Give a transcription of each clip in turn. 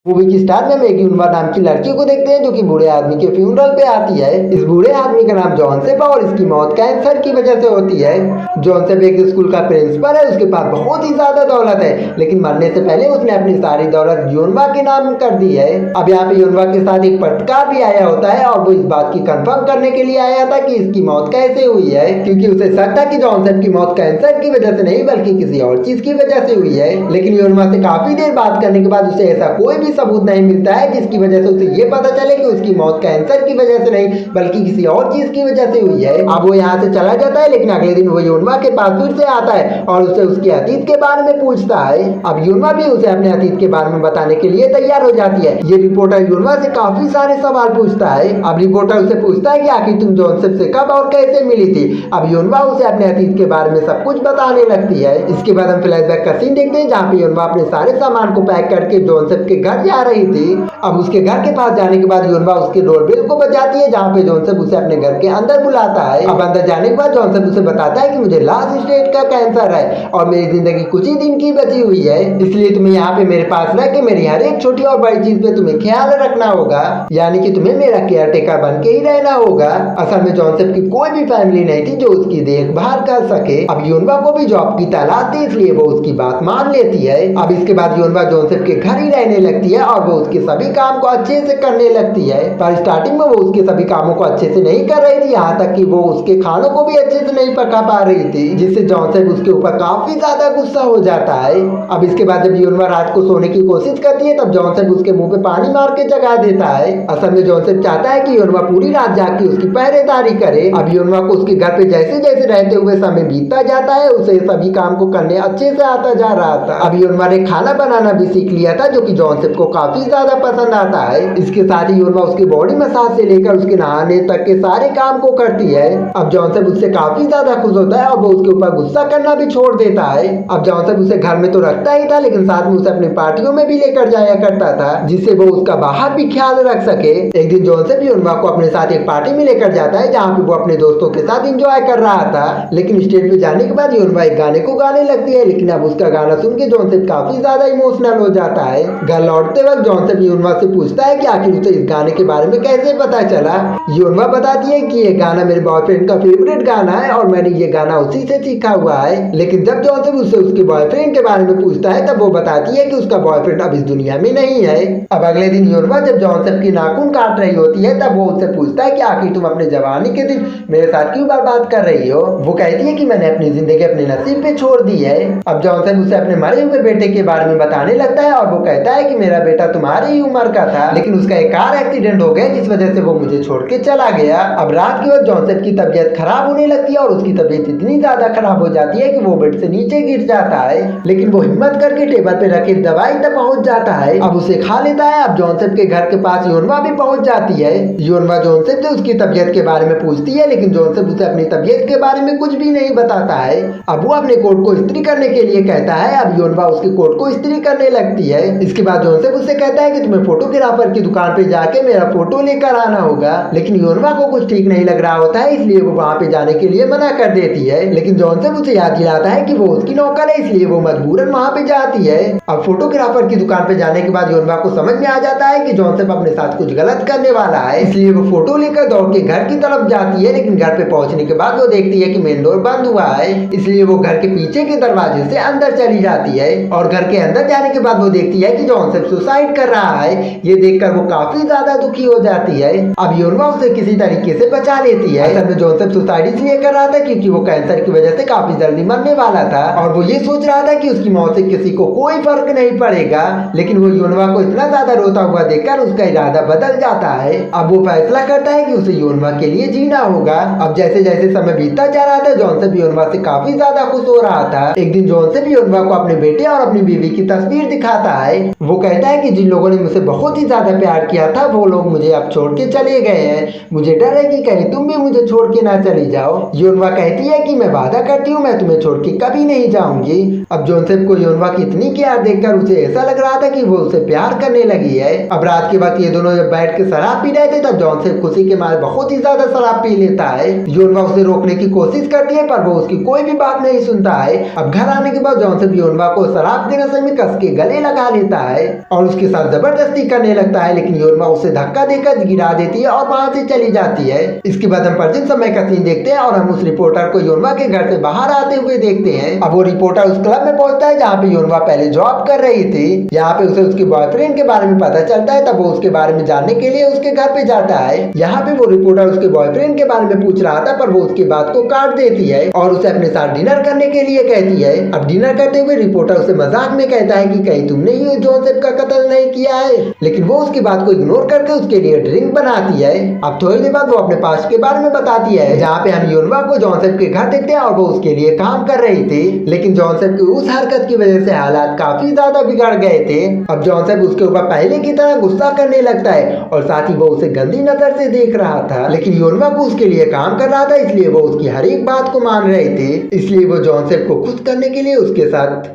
Movie की star में एक यूनवा नाम की लड़की को देखते हैं जो कि बूढ़े आदमी के फ्यूनरल पे आती है। इस बूढ़े आदमी का नाम जॉनसेप है और इसकी मौत कैंसर की वजह से होती है। जॉनसेप एक स्कूल का प्रिंसिपल है, उसके पास बहुत ही ज्यादा दौलत है, लेकिन मरने से पहले उसने अपनी सारी दौलत यूनवा के नाम कर दी है। अब यहाँ पे यूनवा के साथ एक पत्रकार भी आया होता है और वो इस बात की कंफर्म करने के लिए आया था कि इसकी मौत कैसे हुई है, क्योंकि उसे शक था कि जॉनसेप की मौत कैंसर की वजह से नहीं बल्कि किसी और चीज की वजह से हुई है। लेकिन यूनवा से काफी देर बात करने के बाद उसे ऐसा कोई भी सबूत नहीं मिलता है जिसकी वजह से उसे ये पता चले कि उसकी मौत कैंसर की वजह से नहीं बल्कि किसी और चीज की वजह से हुई है। अब वो यहाँ से चला जाता है, लेकिन अगले दिन वो यूनवा के पास फिर से आता है और उसे उसके अतीत के बारे में पूछता है। अब यूनवा भी उसे अपने अतीत के बारे में बताने के लिए तैयार हो जाती है। ये रिपोर्टर यूनवा से काफी सारे सवाल पूछता है। अब रिपोर्टर उसे पूछता है कि आखिर तुम जॉनसेप से कब और कैसे मिली थी। अब यूनवा उसे अपने अतीत के बारे में सब कुछ बताने लगती है। इसके बाद हम फ्लैशबैक का सीन देखते हैं जहाँ पे यूनवा अपने सारे सामान को पैक करके जॉनसेप के घर जा रही थी। अब उसके घर के पास जाने के बाद यूनवा उसके डोरबेल को बजाती है जहाँ पे जॉनसेप उसे अपने घर के अंदर बुलाता है। अब अंदर जाने के बाद जॉनसेप उसे बताता है कि मुझे लास्ट स्टेज का कैंसर है और मेरी जिंदगी कुछ ही दिन की बची हुई है, इसलिए तुम्हें यहाँ पे मेरे पास रह के मेरी हर एक छोटी और बड़ी चीज पे तुम्हें ख्याल रखना होगा, यानी कि तुम्हें मेरा केयर टेकर बन के ही रहना होगा। असल में जॉनसेप की कोई भी फैमिली नहीं थी जो उसकी देखभाल कर सके। अब यूनवा को भी जॉब की तलाश थी, इसलिए वो उसकी बात मान लेती है। अब इसके बाद यूनवा जॉनसेप के घर ही रहने लगती है और वो उसके सभी काम को अच्छे से करने लगती है। पर स्टार्टिंग में वो उसके सभी कामों को अच्छे से नहीं कर रही थी, यहाँ तक कि वो उसके खानों को भी अच्छे से नहीं पका पा रही थी, जिससे जॉनसेप उसके ऊपर काफी ज्यादा गुस्सा हो जाता है। अब इसके बाद जब यूनवा रात को सोने की कोशिश करती है तब जॉनसेप उसके मुंह पे पानी मार के जगा देता है। असल में जॉनसेप चाहता है कि यूनवा पूरी रात जाग के उसकी पहरेदारी करे। अब यूनवा को उसके घर पे जैसे जैसे रहते हुए समय बीतता जाता है उसे सभी काम को करने अच्छे से आता जा रहा था। अब यूनवा ने खाना बनाना भी सीख लिया था जो कि जॉनसेप को काफी ज्यादा पसंद आता है। इसके साथ ही यूनवा उसकी बॉडी मसाज से लेकर उसके नहाने तक के सारे काम को करती है। अब जॉनसेप उससे काफी ज्यादा खुश होता है और वो उसके ऊपर गुस्सा करना भी छोड़ देता है। अब जॉनसेप उसे घर में तो रखता ही था, लेकिन साथ में उसे अपनी पार्टियों में भी लेकर जाया करता था जिससे वो उसका बाहर भी ख्याल रख सके। एक दिन जॉनसेप यूनवा को अपने साथ एक पार्टी में लेकर जाता है जहाँ पे वो अपने दोस्तों के साथ एंजॉय कर रहा था, लेकिन स्टेज पे जाने के बाद यूनवा एक गाने को गाने लगती है, लेकिन अब उसका गाना सुन के जॉनसेप काफी ज्यादा इमोशनल हो जाता है। घर लौटते वक्त जॉनसेप यूनवा से पूछता है कि आखिर उसे इस गाने के बारे में कैसे पता चला। यूनवा बताती है कि ये गाना मेरे बॉयफ्रेंड का फेवरेट गाना है और मैंने ये गाना उसी से सीखा हुआ है। लेकिन जब जॉनसेप उससे उसके बॉयफ्रेंड के बारे में पूछता है तब वो बताती है कि उसका बॉयफ्रेंड अब इस दुनिया में नहीं है। अब अगले दिन यूनवा जब जॉनसेप की नाखून काट रही होती है तब वो उससे पूछता है कि आखिर तुम अपने जवानी के दिन मेरे साथ क्यों बर्बाद कर रही हो। वो कहती है कि मैंने अपनी जिंदगी अपने नसीब पे छोड़ दी है। अब जॉनसेप उसे अपने मरे हुए बेटे के बारे में बताने लगता है और वो कहता है कि मेरा बेटा तुम्हारी ही उम्र का था, लेकिन उसका एक कार एक्सीडेंट हो गया जिस वजह से वो मुझे छोड़ के चला गया। अब रात के वक्त जॉनसेप की तबीयत खराब होने लगती है और उसकी तबीयत इतनी ज्यादा खराब हो जाती है कि वो बेड से नीचे गिर जाता है, लेकिन वो हिम्मत करके टेबल पे रखी दवाई तक पहुंच जाता है। अब उसे खा लेता है। अब जॉनसेप के घर के पास यूनवा भी पहुंच जाती है। यूनवा जॉनसेप से उसकी तबीयत के बारे में पूछती है, लेकिन जॉनसेप उसे अपनी तबीयत के बारे में कुछ भी नहीं बताता है। अब वो अपने कोट को इस्त्री करने के लिए कहता है। अब यूनवा उसके कोट को इस्त्री करने लगती है। इसके बाद जॉनसेप उससे कहता है कि तुम्हें फोटोग्राफर की दुकान पे जाके मेरा फोटो लेकर आना होगा, लेकिन यूनवा को कुछ ठीक नहीं लग रहा होता है, इसलिए वो वहाँ पे जाने के लिए मना कर देती है। लेकिन जॉनसेप उसे याद दिलाता है कि वो उसकी नौकर है, इसलिए वो मजबूरन वहाँ पे जाती है। अब फोटोग्राफर की दुकान पे जाने के बाद यूनवा को समझ में आ जाता है कि जॉनसेप अपने साथ कुछ गलत करने वाला है, इसलिए वो फोटो लेकर दौड़ के घर की तरफ जाती है। लेकिन घर पे पहुंचने के बाद वो देखती है कि मेन डोर बंद हुआ है, इसलिए वो घर के पीछे के दरवाजे से अंदर चली जाती है और घर के अंदर जाने के बाद वो देखती है कि जॉनसेप सुसाइड कर रहा है। ये देखकर वो काफी ज्यादा दुखी हो जाती है। अब यूनवा उसे किसी तरीके से बचा लेती है। असल में जॉनसेप सुसाइड इसलिए कर रहा था क्योंकि वो कैंसर की वजह से काफी जल्दी मरने वाला था और वो ये सोच रहा था कि उसकी मौत से किसी को कोई फर्क नहीं पड़ेगा, लेकिन वो यूनवा को इतना ज्यादा रोता हुआ देखकर उसका इरादा बदल जाता है। अब वो फैसला करता है कि उसे यूनवा के लिए जीना होगा। अब जैसे जैसे समय बीतता जा रहा था जॉनसेप यूनवा से काफी ज्यादा खुश हो रहा था। एक दिन जॉनसेप यूनवा को अपने बेटे और अपनी बीवी की तस्वीर दिखाता है। वो कहता है कि जिन लोगों ने मुझसे बहुत ही ज्यादा प्यार किया था वो लोग मुझे अब छोड़ के चले गए हैं, मुझे डर है कि कहीं तुम भी मुझे छोड़ के ना चली जाओ। यूनवा कहती है कि मैं वादा करती हूँ मैं तुम्हें छोड़ के कभी नहीं जाऊंगी। अब जॉनसेप को यूनवा की इतनी केयर देखकर उसे ऐसा लग रहा था कि वो उसे प्यार करने लगी है। अब रात के वक्त ये दोनों जब बैठ के शराब पी रहे थे तब जॉनसेप खुशी के मारे बहुत ही ज्यादा शराब पी लेता है। यूनवा उसे रोकने की कोशिश करती है पर वो उसकी कोई भी बात नहीं सुनता है। अब घर आने के बाद जॉनसेप यूनवा को शराब के नशे में कस के गले लगा लेता है और उसके साथ जबरदस्ती करने लगता है, लेकिन योरमा उसे धक्का देकर गिरा देती है और वहाँ से चली जाती है। इसके बाद हम प्रेजेंट समय का सीन देखते हैं और हम उस रिपोर्टर को योरमा के घर से बाहर आते हुए देखते हैं। अब वो रिपोर्टर उस क्लब में पहुंचता है जहाँ पे योरमा पहले जॉब कर रही थी। यहाँ पे उसे उसके बॉयफ्रेंड के बारे में पता चलता है, तब वो उसके बारे में जानने के लिए उसके घर पे जाता है। यहाँ पे वो रिपोर्टर उसके बॉयफ्रेंड के बारे में पूछ रहा था, पर वो उसकी बात को काट देती है और उसे अपने साथ डिनर करने के लिए कहती है। अब डिनर करते हुए रिपोर्टर उसे मजाक में कहता है कि कहीं तुमने ही जोसेफ का कत्ल नहीं किया है, लेकिन वो उसकी बात को इग्नोर करके उसके लिए ड्रिंक बनाती है। अब थोड़ी देर बाद वो अपने पास्ट के बारे में बताती है, जहाँ पे हम योरमा को जोसेफ के घर देखते हैं और वो उसके लिए काम कर रही थी, लेकिन जोसेफ की उस हरकत की वजह से हालात काफी ज्यादा बिगड़ गए थे। अब जोसेफ उसके ऊपर पहले की तरह गुस्सा करने लगता है और साथ ही वो उसे गंदी नजर से देख रहा था, लेकिन योरमा को उसके लिए काम कर रहा था, इसलिए वो उसकी हर एक बात को मान रहे थे। इसलिए वो जोसेफ को खुश करने के लिए उसके साथ।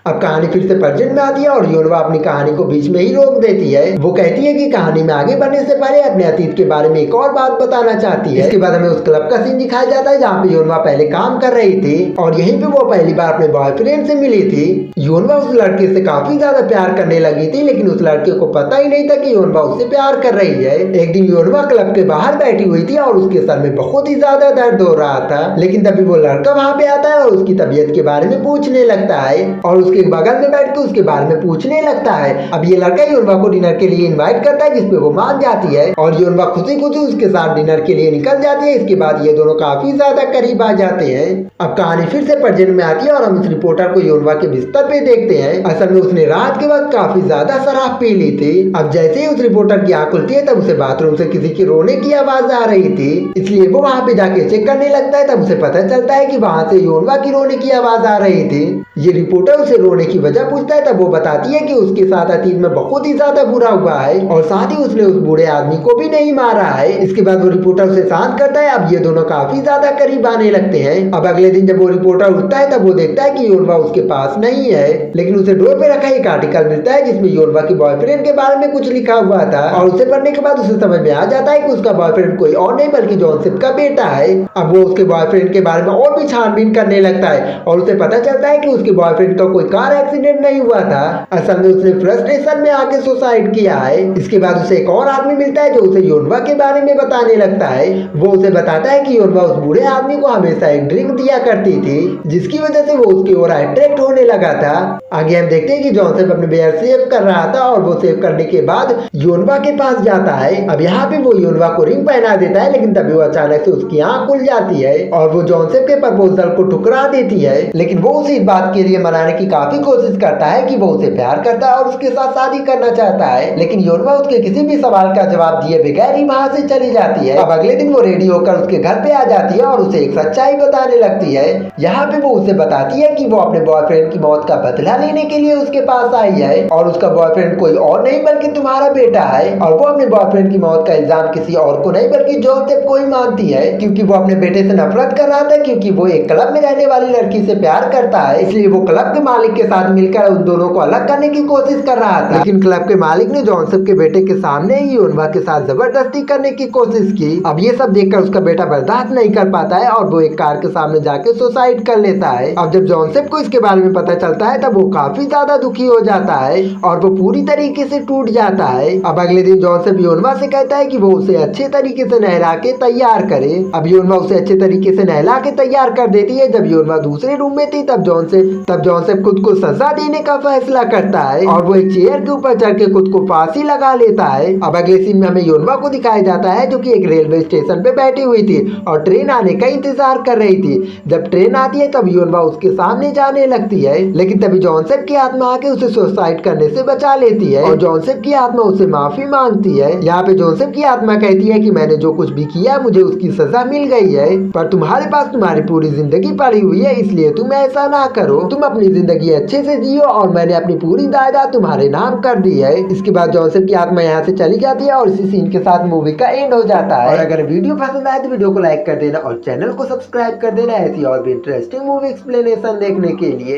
अब कहानी फिर से प्रेजेंट में आती है और योरमा अपनी कहानी को बीच में ही रोक देती है। वो कहती है कि कहानी में आगे बढ़ने से पहले अपने अतीत के बारे में एक और बात बताना चाहती है। इसके बाद हमें उस क्लब का सीन दिखाया जाता है जहाँ पे योरमा पहले काम कर रही थी और यहीं पे वो पहली बार अपने बॉयफ्रेंड से मिली थी। योरमा उस लड़के से काफी ज्यादा प्यार करने लगी थी, लेकिन उस लड़के को पता ही नहीं था कि योरमा उससे प्यार कर रही है। एक दिन योरमा क्लब के बाहर बैठी हुई थी और उसके सर में बहुत ही ज्यादा दर्द हो रहा था, लेकिन तभी वो लड़का वहाँ पे आता है और उसकी तबीयत के बारे में पूछने लगता है और उसके बगल में बैठ के उसके बारे में पूछने लगता है। अब ये लड़का योरमा को डिनर के लिए इनवाइट करता है, जिसपे वो मान जाती है और योरमा खुशी खुशी उसके साथ डिनर के लिए निकल जाती है। इसके बाद ये दोनों काफी ज्यादा करीब आ जाते हैं। अब कहानी फिर से प्रेजेंट में आती है और हम इस रिपोर्टर को योरमा के बिस्तर पे देखते हैं। असल में उसने रात के वक्त काफी ज्यादा शराब पी ली थी। अब जैसे ही उस रिपोर्टर की आंख खुलती है तब उसे बाथरूम से किसी की रोने की आवाज आ रही थी, इसलिए वो वहाँ पे जाके चेक करने लगता है। तब उसे पता चलता है कि वहाँ से योरमा की रोने की आवाज आ रही थी। ये रिपोर्टर उसे रोने की वजह पूछता है, तब वो बताती है कि उसके साथ अतीत में बहुत ही ज्यादा बुरा हुआ है और साथ ही उसने उस बूढ़े आदमी को भी नहीं मारा है। इसके बाद वो रिपोर्टर उसे शांत करता है। अब ये दोनों काफी ज्यादा करीब आने लगते हैं। अब अगले दिन जब वो रिपोर्टर उठता है तब वो देखता है कि योरमा उसके पास नहीं है, लेकिन उसे डोर पे रखा एक आर्टिकल मिलता है जिसमें योरमा की बॉयफ्रेंड के बारे में कुछ लिखा हुआ था और उसे पढ़ने के बाद उसे समझ में आ जाता है कि उसका बॉयफ्रेंड कोई और नहीं बल्कि जोसेफ का बेटा है। अब वो उसके बॉयफ्रेंड के बारे में और भी छानबीन करने लगता है और उसे पता चलता है कि उसके बॉयफ्रेंड का कोई कार एक्सीडेंट नहीं हुआ था, असल में उसने फ्रस्ट्रेशन में आके सुसाइड किया है। इसके बाद उसे एक और आदमी मिलता है जो उसे योरमा के बारे में बताने लगता है। वो उसे बताता है कि योरमा उस बूढ़े आदमी को हमेशा एक ड्रिंक दिया करती थी, जिसकी वजह से वो उसकी ओर अट्रैक्ट होने लगा था। आगे हम देखते हैं कि जोसेफ अपने बेयर सेव कर रहा था और वो सेव करने के बाद योरमा के पास जाता है। अब यहाँ पे वो योरमा को रिंग पहना देता है, लेकिन तभी वो अचानक से उसकी आंख खुल जाती है और वो जोसेफ के प्रपोजल को ठुकरा देती है, लेकिन वो उसे इस बात के लिए मनाने की काफी कोशिश करता है कि वो उसे प्यार करता है और उसके साथ शादी करना चाहता है, लेकिन योरमा उसके किसी भी सवाल का जवाब दिए बगैर ही वहाँ से चली जाती है। अब अगले दिन वो रेडी होकर उसके घर पे आ जाती है और उसे एक सच्चाई बताने लगती है। यहाँ पे वो उसे बताती है कि वो अपने बॉयफ्रेंड की मौत का बदला लेने के लिए उसके पास आई है और उसका बॉयफ्रेंड कोई और नहीं बल्कि तुम्हारा बेटा है, और वो अपने बॉयफ्रेंड की मौत का इल्जाम किसी और को नहीं बल्कि जोसेफ को ही मानती है, क्योंकि वो अपने बेटे से नफरत कर रहा था, क्योंकि वो एक क्लब में रहने वाली लड़की से प्यार करता है। इसलिए वो क्लब के मालिक के साथ मिलकर उन दोनों को अलग करने की कोशिश कर रहा था, लेकिन क्लब के मालिक ने जोसेफ के बेटे के सामने ही योरमा के साथ जबरदस्ती करने की कोशिश की। अब ये सब देखकर उसका बेटा बर्दाश्त नहीं कर पाता है और वो एक कार के सामने जाके सुसाइड कर लेता है। अब जब जोसेफ को इसके बारे में पता चलता है तब वो काफी ज्यादा दुखी हो जाता है और वो पूरी तरीके से टूट जाता है। अब अगले दिन जोसेफ योरमा से कहता है कि वो उसे अच्छे तरीके से नहला के तैयार करे। अब योरमा उसे अच्छे तरीके से नहला के तैयार कर देती है। जब योरमा दूसरे रूम में थी तब जोसेफ खुद को सजा देने का फैसला करता है और वो एक चेयर के ऊपर चढ़ के खुद को फांसी लगा लेता है। अब अगले सीन में हमें योरमा को दिखाया जाता है जो कि एक रेलवे स्टेशन पे बैठी हुई थी और ट्रेन आने का इंतजार कर रही थी। जब ट्रेन आती है तब योरमा उसके सामने जाने लगती है, लेकिन तभी जोसेफ की आत्मा आके उसे सुसाइड करने से बचा लेती है और जोसेफ की आत्मा उसे माफी मांगती है। यहाँ पे जोसेफ की आत्मा कहती है कि मैंने जो कुछ भी किया मुझे उसकी सजा मिल गई है, पर तुम्हारे पास तुम्हारी पूरी जिंदगी पड़ी हुई है, इसलिए तुम ऐसा ना करो, तुम अपनी जिंदगी अच्छे से जियो और मैंने अपनी पूरी जायदाद तुम्हारे नाम कर दी है। इसके बाद जोसेफ की आत्मा यहाँ से चली जाती है और इसी सीन के साथ मूवी का एंड हो जाता है। और अगर वीडियो पसंद आए तो वीडियो को लाइक कर देना और चैनल को सब्सक्राइब कर देना ऐसी और भी इंटरेस्टिंग मूवी एक्सप्लेनेशन देखने के लिए।